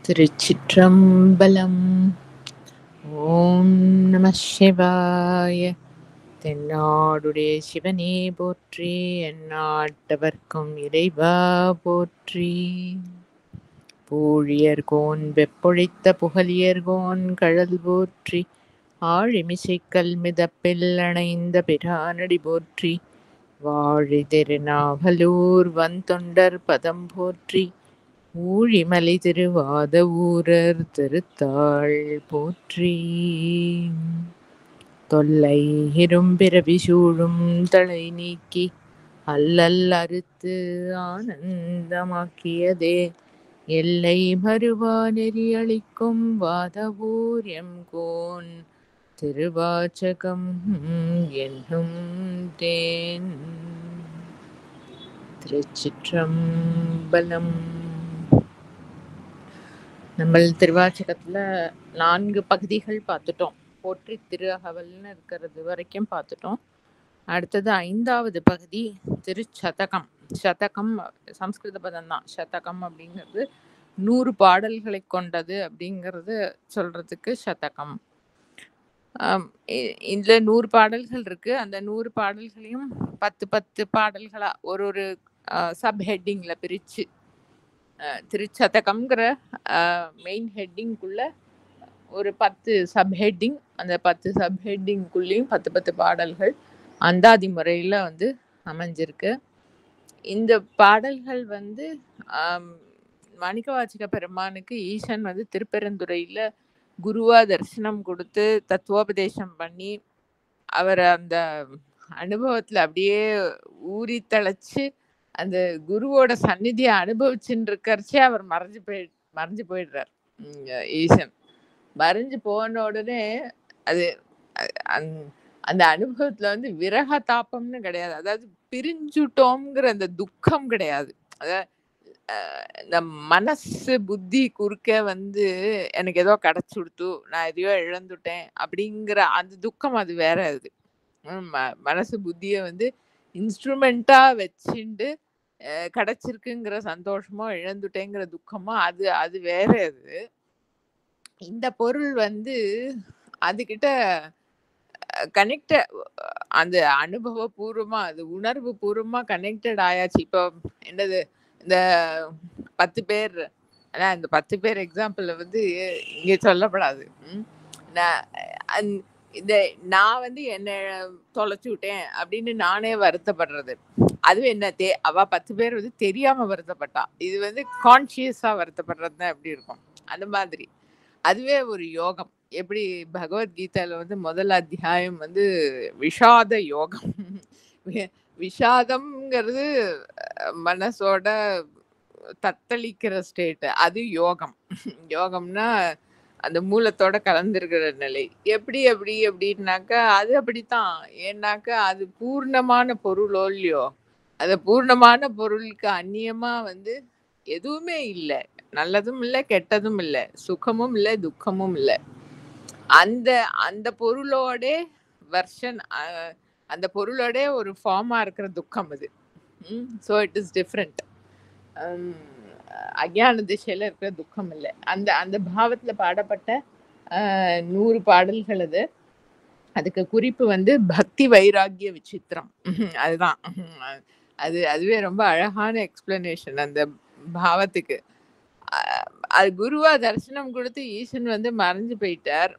திருச்சிற்றம்பலம். ஓம் நம சிவாய. தென்னாடுடைய சிவனே போற்றி, எந்நாட்டவர்க்கும் இறைவா போற்றி. பூழியர்கோன் வெப்பொழித்த புகழியர்கோன் கழல் போற்றி, ஆழிமிசைக்கல் மிதப்பில் அணைந்த பிரானடி போற்றி. வாழி திருநாவலூர் வந்தொண்டர் பதம் போற்றி, ஊழிமலை திருவாத ஊரர் திருத்தாள் போற்றி. தொல்லை இரும்பிறவி சூழும் தலை நீக்கி அல்லல் அறுத்து ஆனந்தமாக்கியதே, எல்லை மறுவா நெறியளிக்கும் வாதவூர் எம்கோன் திருவாச்சகம் என்னும் தேன். திருச்சிற்றம்பலம். நம்ம திருவாச்சகத்தில் 4 பகுதிகள் பார்த்துட்டோம். போற்றி திரு அகவல்னு இருக்கிறது வரைக்கும் பார்த்துட்டோம். அடுத்தது 5வது பகுதி திருச்சதகம். சதகம் சம்ஸ்கிருத பதம் தான். சதகம் அப்படிங்கிறது 100 பாடல்களை கொண்டது அப்படிங்கிறது சொல்றதுக்கு சதகம். இதுல 100 பாடல்கள் இருக்கு. அந்த 100 பாடல்களையும் 10 பாடல்களா ஒரு சப் ஹெட்டிங்ல பிரிச்சு திருச்சதகம்ங்கிற மெயின் ஹெட்டிங்குள்ள ஒரு 10 சப் ஹெட்டிங், அந்த 10 சப் ஹெட்டிங்குள்ளேயும் 10 பாடல்கள் அந்தாதி முறையில் அமைஞ்சிருக்கு. இந்த பாடல்கள் மாணிக்கவாசக பெருமானுக்கு ஈசன் திருப்பெருந்துறையில் குருவா தரிசனம் கொடுத்து தத்துவோபதேசம் பண்ணி அவர் அந்த அனுபவத்தில் அப்படியே ஊறி தழைச்சு அந்த குருவோட சந்நிதியை அனுபவிச்சுட்டு இருக்கிறச்சே அவர் மறைஞ்சு போயிடுறார். ஈசன் மறைஞ்சு போன உடனே அது அந்த அனுபவத்துல விரக தாபம்னு கிடையாது, அதாவது பிரிஞ்சுட்டோம்ங்கிற அந்த துக்கம் கிடையாது. அதாவது இந்த மனசு புத்தி குறுக்க எனக்கு ஏதோ கிடைச்சு கொடுத்து நான் எதையோ இழந்துட்டேன் அப்படிங்கிற அந்த துக்கம் அது வேற. அது மனசு புத்திய இன்ஸ்ட்ருமெண்டா வச்சுண்டு கிடைச்சிருக்குங்கிற சந்தோஷமோ இழந்துட்டேங்கிற துக்கமோ அது வேற. அது இந்த பொருள் அதுகிட்ட கனெக்ட, அந்த அனுபவ பூர்வமா அது உணர்வு பூர்வமா கனெக்டட் ஆயாச்சு. இப்போ என்னது இந்த 10 பேர், ஆனா இந்த 10 பேர் எக்ஸாம்பிள் இங்க சொல்லப்படாது. நான் என்ன தொலைச்சு விட்டேன் அப்படின்னு நானே வருத்தப்படுறது, அதுவும் என்ன அவ 10 பேர் தெரியாம வருத்தப்பட்டா, இது கான்சியஸா வருத்தப்படுறது தான் எப்படி இருக்கும். அந்த மாதிரி அதுவே ஒரு யோகம். எப்படி பகவத்கீதையில முதல் அத்தியாயம் விஷாத யோகம். விஷாதம்ங்கிறது மனசோட தத்தளிக்கிற ஸ்டேட், அது யோகம். யோகம்னா அந்த மூலத்தோட கலந்துருக்கிற நிலை. எப்படி அப்படின்னாக்கா அது அப்படித்தான். ஏன்னாக்கா அது பூர்ணமான பொருளோ இல்லையோ, அது பூர்ணமான பொருளுக்கு அந்நியமா எதுவுமே இல்லை. நல்லதும் இல்லை, கெட்டதும் இல்லை, சுகமும் இல்லை, துக்கமும் இல்லை. அந்த பொருளோட வெர்ஷன், அந்த பொருளோட ஒரு ஃபார்மா இருக்கிற துக்கம் அது. So it is different. அஜ்ஞான திசையில இருக்கிற துக்கம் இல்லை. அந்த பாவத்துல பாடப்பட்ட 100 பாடல்கள். அதுக்கு குறிப்பு பக்தி வைராகிய விசித்திரம். அதுதான். அதுவே ரொம்ப அழகான எக்ஸ்பிளனேஷன் அந்த பாவத்துக்கு. அது குருவா தரிசனம் கொடுத்து ஈசன் மறைஞ்சு போயிட்டார்.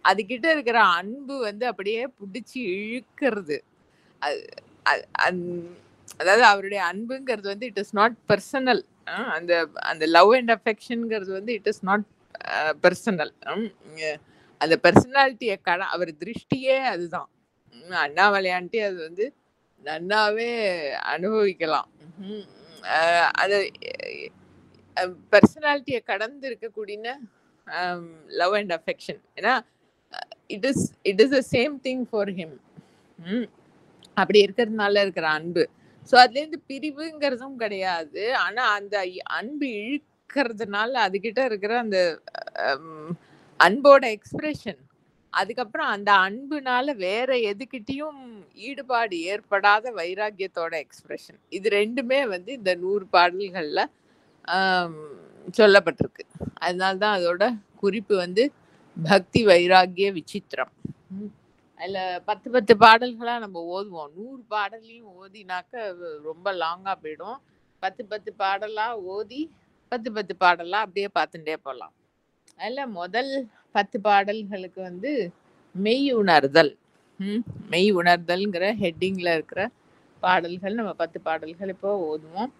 அதுகிட்ட இருக்கிற அன்பு அப்படியே பிடிச்சி இழுக்கிறது. அதாவது அவருடைய அன்புங்கிறது இட் இஸ் நாட் பர்சனல். அந்த லவ் அண்ட் அஃபெக்ஷன்ங்கிறது இட் இஸ் நாட் பர்சனல். அந்த பர்சனாலிட்டியை அவர் திருஷ்டியே அதுதான். அண்ணாமலையான்ட்டி அது நன்னாவே அனுபவிக்கலாம். அது பர்சனாலிட்டியை கடந்து இருக்கக்கூடிய லவ் அண்ட் அஃபெக்ஷன். ஏன்னா it is the same thing for him. அப்படி இருக்கிறதுனால இருக்கிற அன்பு. ஸோ அதுலேருந்து பிரிவுங்கிறதும் கிடையாது. ஆனா அந்த அன்பு இழுக்கிறதுனால அதுகிட்ட இருக்கிற அந்த அன்போட எக்ஸ்பிரஷன், அதுக்கப்புறம் அந்த அன்புனால வேற எதுக்கிட்டையும் ஈடுபாடு ஏற்படாத வைராக்கியத்தோட எக்ஸ்பிரஷன், இது ரெண்டுமே இந்த 100 பாடல்கள்ல சொல்லப்பட்டிருக்கு. அதனால தான் அதோட குறிப்பு வந்து பக்தி வைராக்கிய விசித்திரம். ம். அதுல 10, 10 பாடல்களா நம்ம ஓதுவோம். 100 பாடலையும் ஓதினாக்க ரொம்ப லாங்கா போயிடும். 10, 10 பாடலா ஓதி 10, 10 பாடலா அப்படியே பார்த்துட்டே போலாம். அதுல முதல் 10 பாடல்களுக்கு வந்து மெய் உணர்தல். ம். மெய் உணர்தல்ங்கிற ஹெட்டிங்ல இருக்கிற பாடல்கள் நம்ம 10 பாடல்கள் இப்போ ஓதுவோம்.